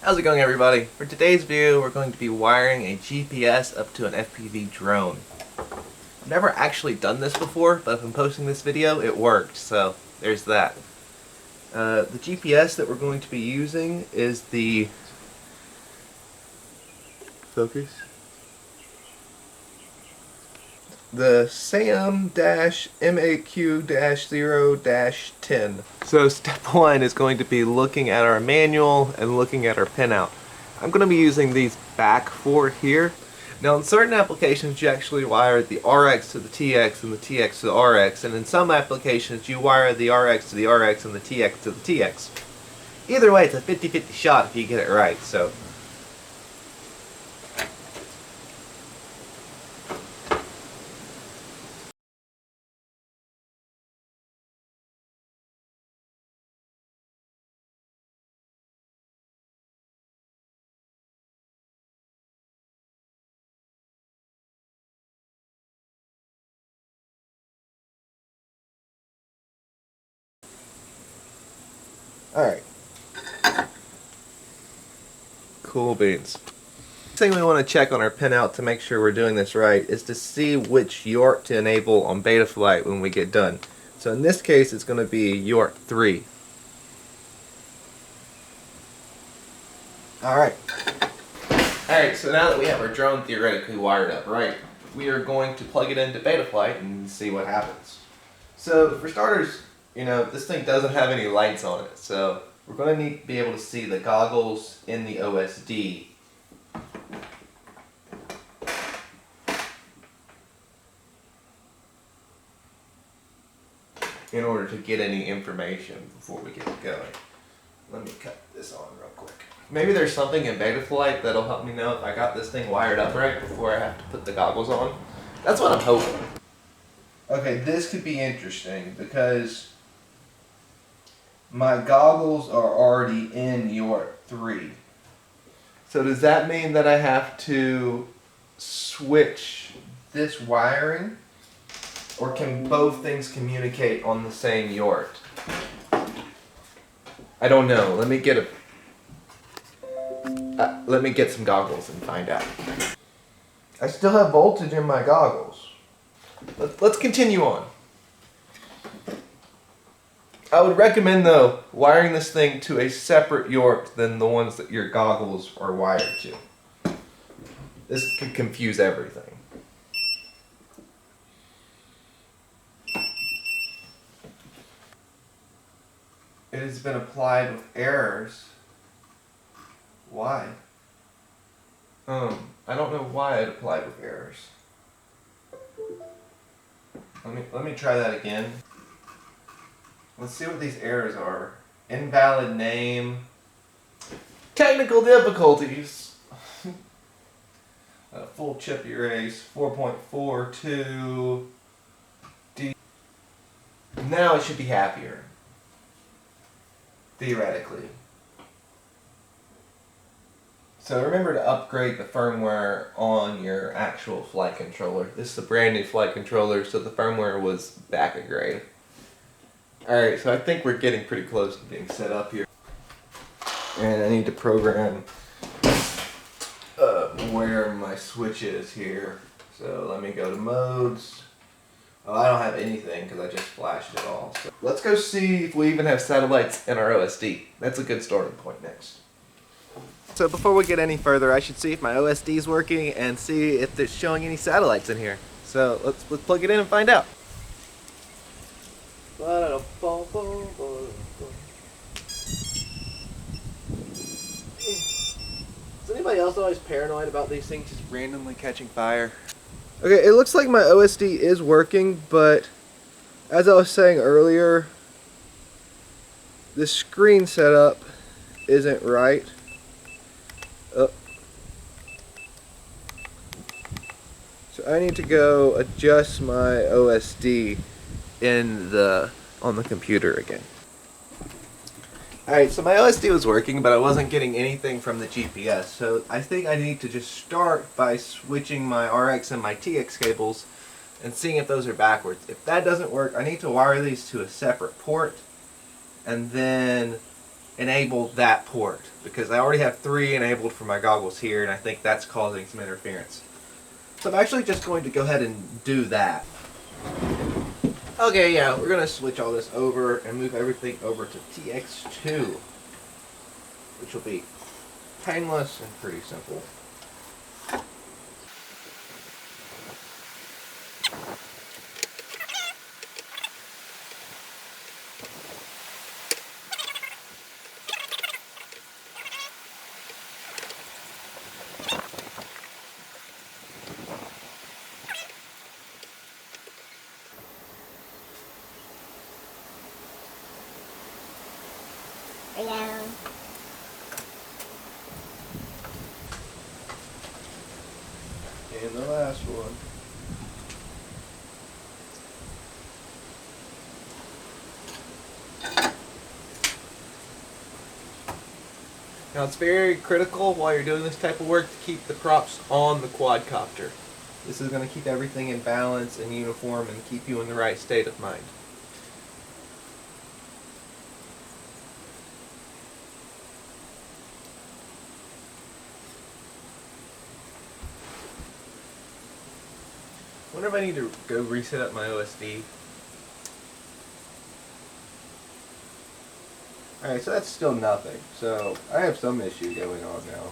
How's it going, everybody? For today's video, we're going to be wiring a GPS up to an FPV drone. I've never actually done this before, but if I'm posting this video, it worked, so there's that. The GPS that we're going to be using is the SAM-MAQ-0-10. So step 1 is going to be looking at our manual and looking at our pinout. I'm going to be using these back four here. Now in certain applications you actually wire the RX to the TX and the TX to the RX, and in some applications you wire the RX to the RX and the TX to the TX. Either way, it's a 50-50 shot if you get it right. So alright. Cool beans. The thing we want to check on our pinout to make sure we're doing this right is to see which YORT to enable on Betaflight when we get done. So in this case it's going to be YORT 3. Alright. Alright, so now that we have our drone theoretically wired up right, we are going to plug it into Betaflight and see what happens. So for starters, you know, this thing doesn't have any lights on it, so we're going to need to be able to see the goggles in the OSD. In order to get any information before we get going. Let me cut this on real quick. Maybe there's something in Betaflight that'll help me know if I got this thing wired up right before I have to put the goggles on. That's what I'm hoping. Okay, this could be interesting because my goggles are already in YORT 3. So does that mean that I have to switch this wiring? Or can both things communicate on the same YORT? I don't know. Let me get some goggles and find out. I still have voltage in my goggles. Let's continue on. I would recommend, though, wiring this thing to a separate YORT than the ones that your goggles are wired to. This could confuse everything. It has been applied with errors. Why? I don't know why it applied with errors. Let me try that again. Let's see what these errors are. Invalid name. Technical difficulties. Full chip erase. 4.42. D. Now it should be happier. Theoretically. So remember to upgrade the firmware on your actual flight controller. This is a brand new flight controller, so the firmware was back a grade. Alright, so I think we're getting pretty close to being set up here. And I need to program where my switch is here. So let me go to modes. Oh, I don't have anything because I just flashed it all. So let's go see if we even have satellites in our OSD. That's a good starting point next. So before we get any further, I should see if my OSD is working and see if it's showing any satellites in here. So let's plug it in and find out. Is anybody else always paranoid about these things just randomly catching fire? Okay, it looks like my OSD is working, but as I was saying earlier, the screen setup isn't right. So I need to go adjust my OSD on the computer again. Alright, so my OSD was working, but I wasn't getting anything from the GPS, so I think I need to just start by switching my RX and my TX cables and seeing if those are backwards. If that doesn't work, I need to wire these to a separate port and then enable that port, because I already have 3 enabled for my goggles here, and I think that's causing some interference. So I'm actually just going to go ahead and do that. Okay, yeah, we're going to switch all this over and move everything over to TX2, which will be painless and pretty simple. Hello. And the last one. Now it's very critical while you're doing this type of work to keep the props on the quadcopter. This is going to keep everything in balance and uniform and keep you in the right state of mind. I wonder if I need to go reset up my OSD. Alright, so that's still nothing. So I have some issue going on now.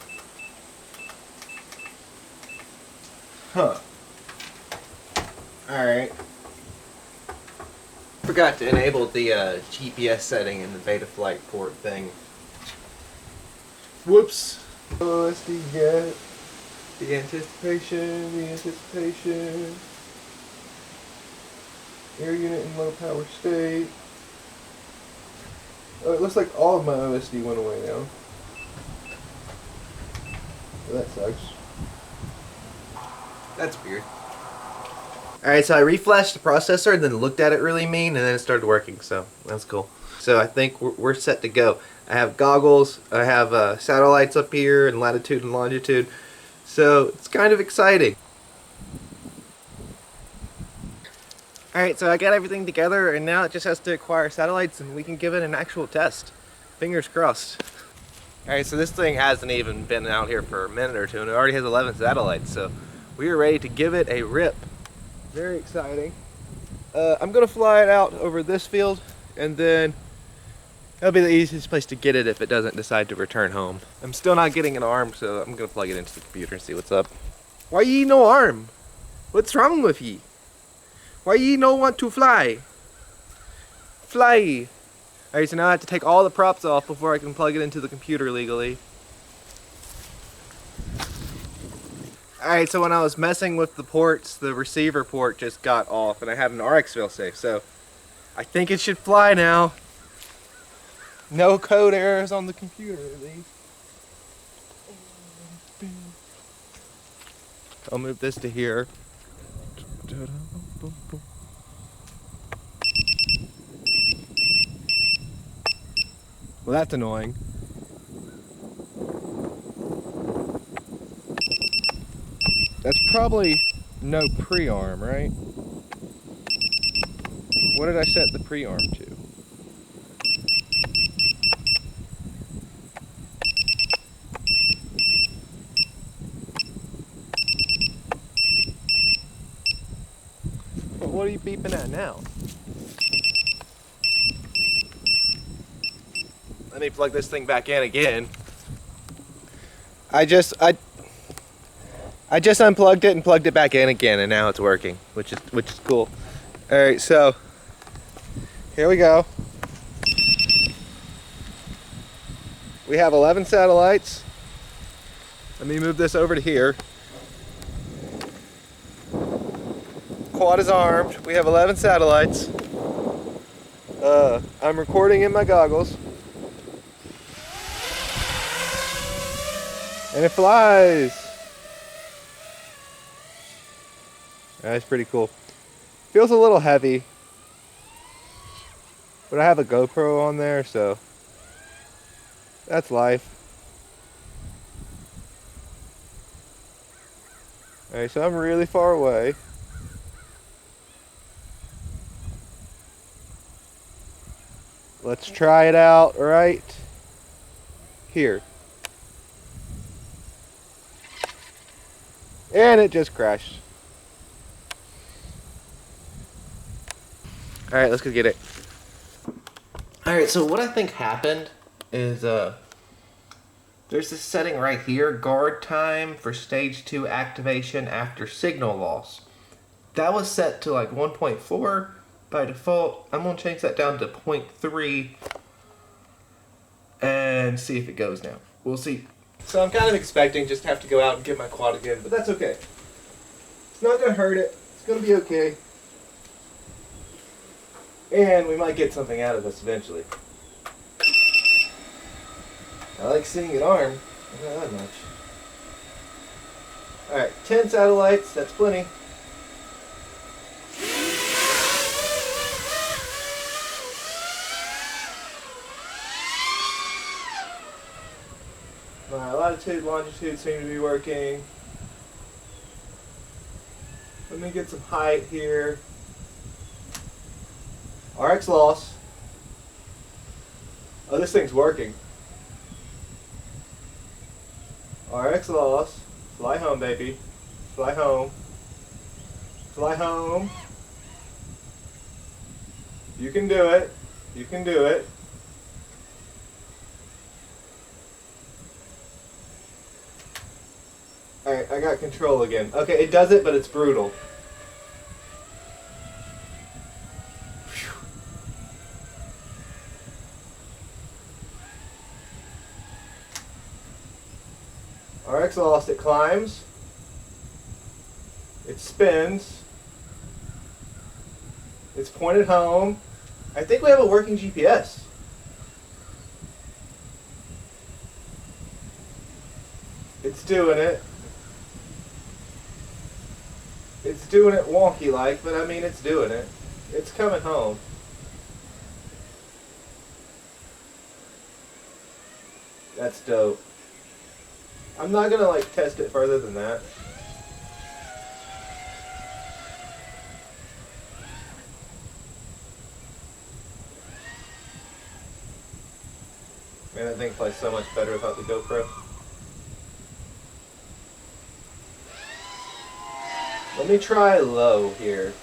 Huh. Alright. Forgot to enable the GPS setting in the Betaflight port thing. Whoops. OSD get. The anticipation. Air unit in low power state. Oh, it looks like all of my OSD went away now. Well, that sucks. That's weird. Alright, so I reflashed the processor and then looked at it really mean and then it started working, so that's cool. So I think we're set to go. I have goggles, I have satellites up here and latitude and longitude, so it's kind of exciting. Alright, so I got everything together and now it just has to acquire satellites and we can give it an actual test. Fingers crossed. Alright, so this thing hasn't even been out here for a minute or two and it already has 11 satellites, so we are ready to give it a rip. Very exciting. I'm going to fly it out over this field and then that'll be the easiest place to get it if it doesn't decide to return home. I'm still not getting an arm, so I'm going to plug it into the computer and see what's up. Why ye no arm? What's wrong with ye? Why ye no want to fly? Fly! Alright, so now I have to take all the props off before I can plug it into the computer legally. Alright, so when I was messing with the ports, the receiver port just got off and I had an RX failsafe, so I think it should fly now. No code errors on the computer at least. I'll move this to here. Well, that's annoying. That's probably no pre-arm, right? What did I set the pre-arm to? Well, what are you beeping at now? Let me plug this thing back in again. I just unplugged it and plugged it back in again, and now it's working, which is cool. All right, so here we go. We have 11 satellites. Let me move this over to here. Quad is armed. We have 11 satellites. I'm recording in my goggles. And it flies. That's pretty cool. Feels a little heavy, but I have a GoPro on there, so that's life. Alright, so I'm really far away. Let's try it out, right? here. And it just crashed. Alright, let's go get it. Alright, so what I think happened is there's this setting right here, guard time for stage 2 activation after signal loss. That was set to like 1.4 by default. I'm going to change that down to 0.3 and see if it goes now. We'll see. So I'm kind of expecting just to have to go out and get my quad again, but that's okay. It's not going to hurt it. It's going to be okay. And we might get something out of this eventually. I like seeing it armed. Not that much. Alright, 10 satellites. That's plenty. My latitude, longitude seem to be working. Let me get some height here. RX loss. Oh, this thing's working. RX loss. Fly home, baby. Fly home. Fly home. You can do it. You can do it. Alright, I got control again. Okay, it does it, but it's brutal. RX lost, it climbs. It spins. It's pointed home. I think we have a working GPS. It's doing it. It's doing it wonky like, but I mean it's doing it. It's coming home. That's dope. I'm not gonna like test it further than that. Man, that thing plays so much better without the GoPro. Let me try low here.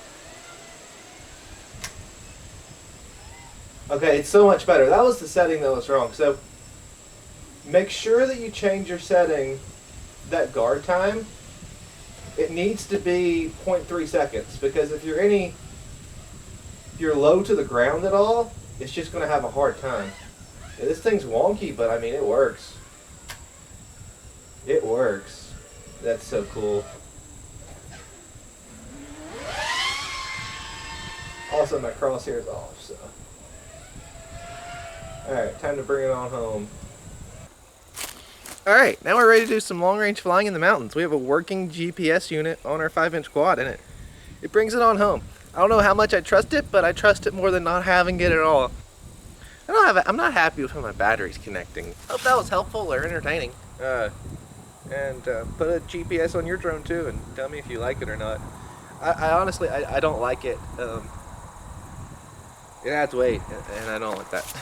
Okay, it's so much better. That was the setting that was wrong. So make sure that you change your setting, that guard time. It needs to be 0.3 seconds because if you're low to the ground at all, it's just going to have a hard time. Yeah, this thing's wonky, but I mean it works. It works. That's so cool. Also, my crosshair's off, so. Alright, time to bring it on home. Alright, now we're ready to do some long-range flying in the mountains. We have a working GPS unit on our 5-inch quad in it. It brings it on home. I don't know how much I trust it, but I trust it more than not having it at all. I'm not happy with how my battery's connecting. Hope that was helpful or entertaining. Put a GPS on your drone too and tell me if you like it or not. I honestly, I don't like it. It adds weight, and I don't like that.